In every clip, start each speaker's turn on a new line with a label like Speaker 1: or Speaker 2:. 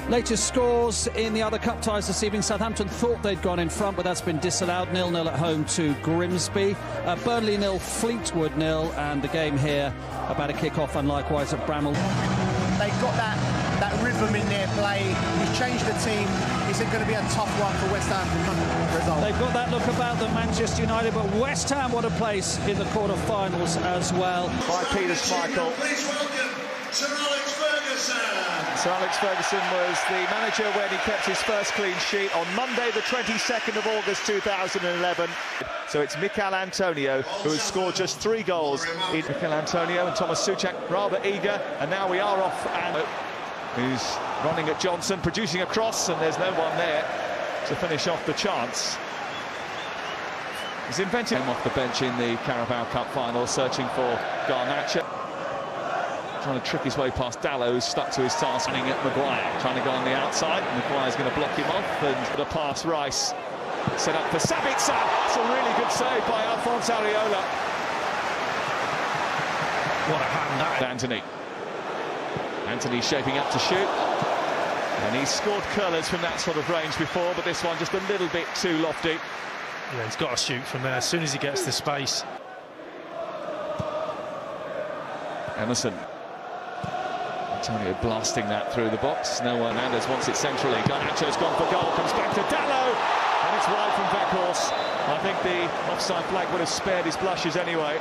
Speaker 1: Latest scores in the other cup ties this evening. Southampton thought they'd gone in front, but that's been disallowed. 0-0 at home to Grimsby. Burnley 0, Fleetwood 0, and the game here about to kick off, and likewise at Bramall.
Speaker 2: They've got that rhythm in their play. He's changed the team. Is it going to be a tough one for West Ham to result?
Speaker 1: They've got that look about them, Manchester United, but West Ham, what a place in the quarter-finals as well.
Speaker 3: By Peter Schmeichel.
Speaker 4: Please welcome Sir Alex Ferguson.
Speaker 3: Sir Alex Ferguson was the manager when he kept his first clean sheet on Monday, the 22nd of August 2011. So it's Mikel Antonio who has scored just 3 goals. Mikel Antonio and Thomas Souček rather eager, and now we are off. And who's running at Johnson, producing a cross, and there's no one there to finish off the chance. He's invented him off the bench in the Carabao Cup final, searching for Garnacho. Trying to trick his way past Dallow, who's stuck to his task, running at Maguire, trying to go on the outside. Maguire's going to block him off, and the pass Rice. Set up for Sabitzer. It's a really good save by Alphonse Areola.
Speaker 5: What a hand that is.
Speaker 3: Anthony shaping up to shoot. And he's scored curlers from that sort of range before, but this one just a little bit too lofty.
Speaker 5: Yeah, he's got to shoot from there as soon as he gets the space.
Speaker 3: Emerson. Antonio blasting that through the box. No one. Hernandez wants it centrally. Garnacho's gone for goal. Comes back to Dallow. And it's wide from Weghorst. I think the offside flag would have spared his blushes anyway.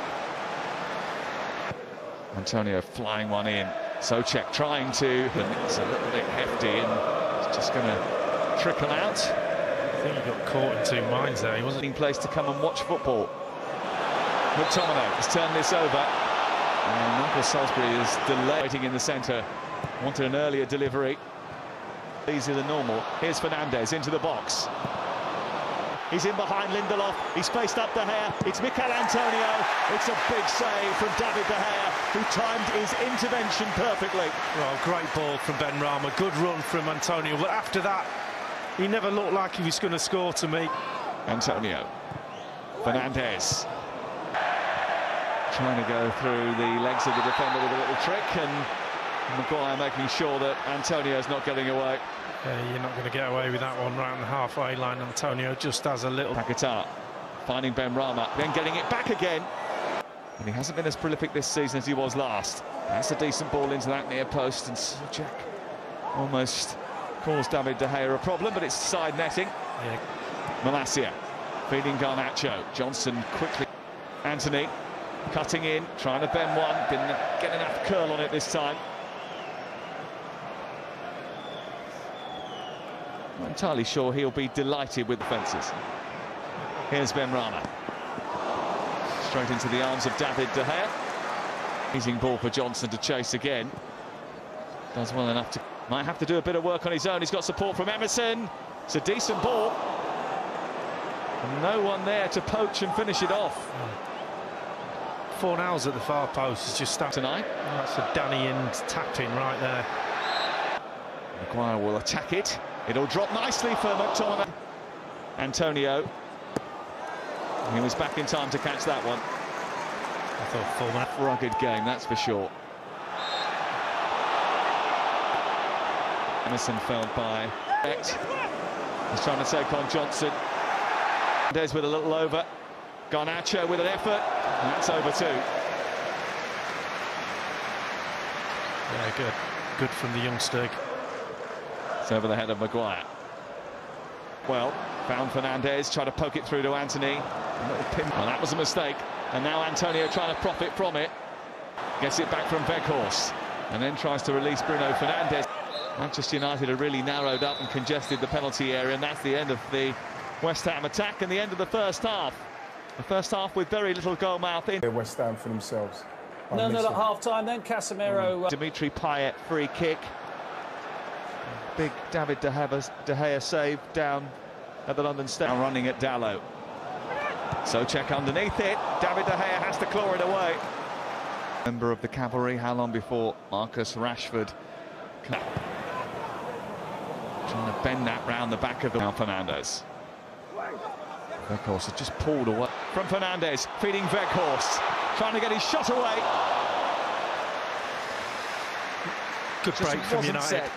Speaker 3: Antonio flying one in. Souček trying to. It's a little bit hefty and it's just going to trickle out.
Speaker 5: I think he got caught in 2 minds there. He wasn't
Speaker 3: in place to come and watch football. McTominay has turned this over. And Michael Salisbury is delaying in the centre. Wanted an earlier delivery. Easier than normal. Here's Fernandez into the box. He's in behind Lindelof. He's spaced up De Gea. It's Mikel Antonio. It's a big save from David De Gea, who timed his intervention perfectly.
Speaker 5: Well, great ball from Benrahma. Good run from Antonio. But after that, he never looked like he was going to score to me.
Speaker 3: Antonio. Fernandez. Trying to go through the legs of the defender with a little trick, and Maguire making sure that Antonio's not getting away.
Speaker 5: Yeah, you're not going to get away with that one round the halfway line. Antonio just has a little...
Speaker 3: Paquetá finding Benrahma, then getting it back again. And he hasn't been as prolific this season as he was last. That's a decent ball into that near post, and Souček almost caused David De Gea a problem, but it's side netting.
Speaker 5: Yeah.
Speaker 3: Malacia feeding Garnacho. Johnson quickly. Anthony cutting in, trying to bend one, didn't get enough curl on it this time. Not entirely sure he'll be delighted with the fences. Here's Benrahma. Straight into the arms of David De Gea. Amazing ball for Johnson to chase again. Does well enough to... Might have to do a bit of work on his own. He's got support from Emerson. It's a decent ball. And no one there to poach and finish it off.
Speaker 5: Fornals at the far post is just starting
Speaker 3: tonight.
Speaker 5: Oh, that's a Danny Ings tap-in right there.
Speaker 3: Maguire will attack it. It'll drop nicely for McTominay. Antonio. He was back in time to catch that one.
Speaker 5: I thought Fulham.
Speaker 3: Rugged game, that's for sure. Emerson felled by Becht. He's trying to take on Johnson. Des with a little over. Garnacho with an effort. And that's over too.
Speaker 5: Yeah, good. Good from the youngster.
Speaker 3: It's over the head of Maguire. Well, found Fernandez, tried to poke it through to Anthony. A little pin. Well, that was a mistake. And now Antonio trying to profit from it. Gets it back from Weghorst. And then tries to release Bruno Fernandes. Manchester United have really narrowed up and congested the penalty area. And that's the end of the West Ham attack and the end of the first half. The first half with very little goal mouth in.
Speaker 6: West Ham for themselves.
Speaker 1: 0-0 at half-time then. Casemiro...
Speaker 3: Dimitri Payet free kick. Big David De Gea save down at the London Stadium. Running at Dallow. Souček underneath it. David De Gea has to claw it away. Member of the cavalry, how long before Marcus Rashford... Trying to bend that round the back of the... Now Fernandez. Weghorst has just pulled away from Fernandez, feeding Weghorst, trying to get his shot away.
Speaker 5: Good break from United.
Speaker 3: Set.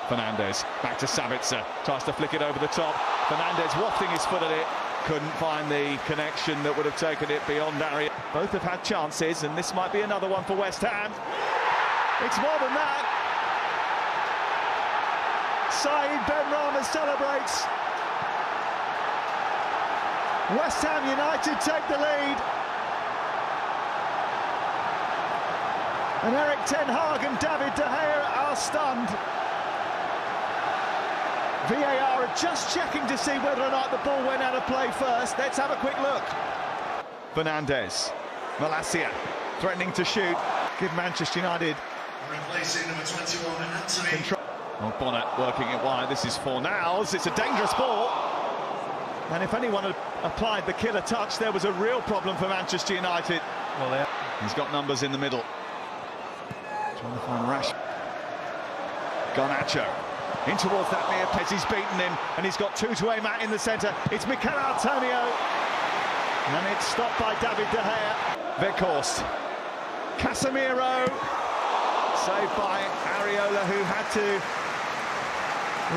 Speaker 3: Fernandes back to Savitzer, tries to flick it over the top. Fernandes wafting his foot at it, couldn't find the connection that would have taken it beyond area. Both have had chances, and this might be another one for West Ham. It's more than that. Saeed Benrahma celebrates. West Ham United take the lead. And Erik ten Hag and David De Gea are stunned. VAR are just checking to see whether or not the ball went out of play first. Let's have a quick look. Fernandes, Malacia threatening to shoot. Give Manchester United
Speaker 4: Replacing number 21, Anthony.
Speaker 3: control. Oh, Bonnet working it wide. This is Fornals. It's a dangerous ball. And if anyone had applied the killer touch, there was a real problem for Manchester United. Well, he's got numbers in the middle. Trying to find Rash. Garnacho in towards that near place. He's beaten him, and he's got two to aim at in the centre. It's Mikel Antonio, and it's stopped by David De Gea. Weghorst, Casemiro, saved by Areola, who had to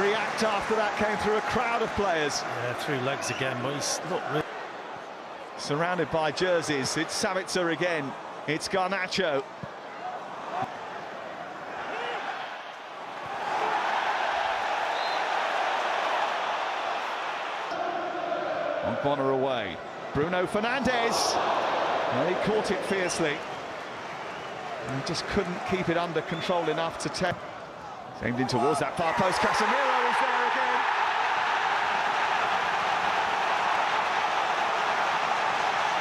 Speaker 3: react after that came through a crowd of players.
Speaker 5: Yeah, through legs again, but he's not really
Speaker 3: Surrounded by jerseys. It's Savitzer again. It's Garnacho. On Bonner away. Bruno Fernandes. Well, he caught it fiercely. And he just couldn't keep it under control enough to take. Aimed in towards that far post. Casemiro is there again.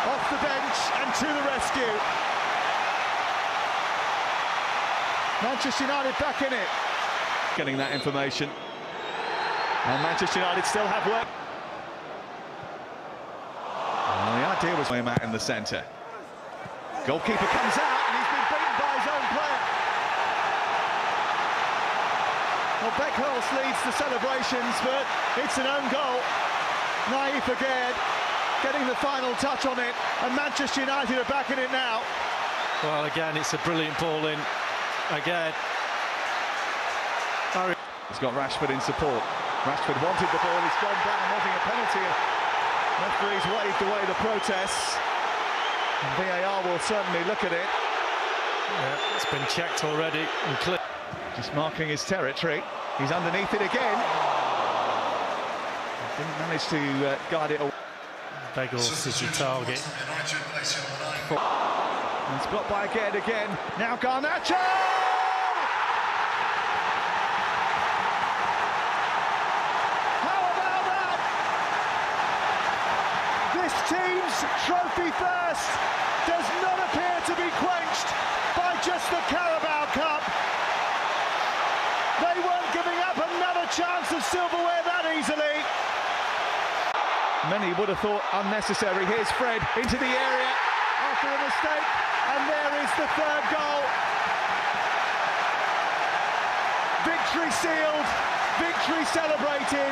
Speaker 3: Off the bench and to the rescue. Manchester United back in it. Getting that information. And Manchester United still have work. Well, the idea was him out in the centre. Goalkeeper comes out and he's been beaten by his own player. Well, Weghorst leads the celebrations, but it's an own goal. Naif again, getting the final touch on it, and Manchester United are back in it now.
Speaker 5: well. Again, it's a brilliant ball in. Again,
Speaker 3: he's got Rashford in support. Rashford wanted the ball. He's gone down, wanting a penalty. Referee's waved away the protests. And VAR will certainly look at it.
Speaker 5: yeah, it's been checked already and clear.
Speaker 3: Just marking his territory. He's underneath it again. Didn't manage to guide it away.
Speaker 5: Weghorst is your target.
Speaker 3: And it's blocked by again. Now Garnacho! How about that? This team's trophy thirst does not appear to be quenched by just the Carabao Cup. They weren't giving up another chance of silverware that easily. Many would have thought unnecessary. Here's Fred into the area after a mistake, and there is the third goal. Victory sealed, victory celebrated.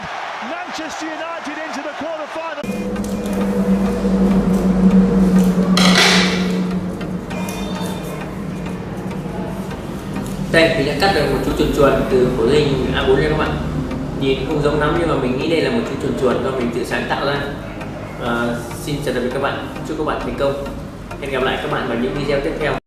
Speaker 3: Manchester United into the quarter-final.
Speaker 6: Đây mình đã cắt được một chú chuồn chuồn từ khổ linh A4 nha các bạn. Nhìn không giống lắm nhưng mà mình nghĩ đây là một chú chuồn chuồn do mình tự sáng tạo ra. Xin chào tạm biệt các bạn, chúc các bạn thành công. Hẹn gặp lại các bạn vào những video tiếp theo.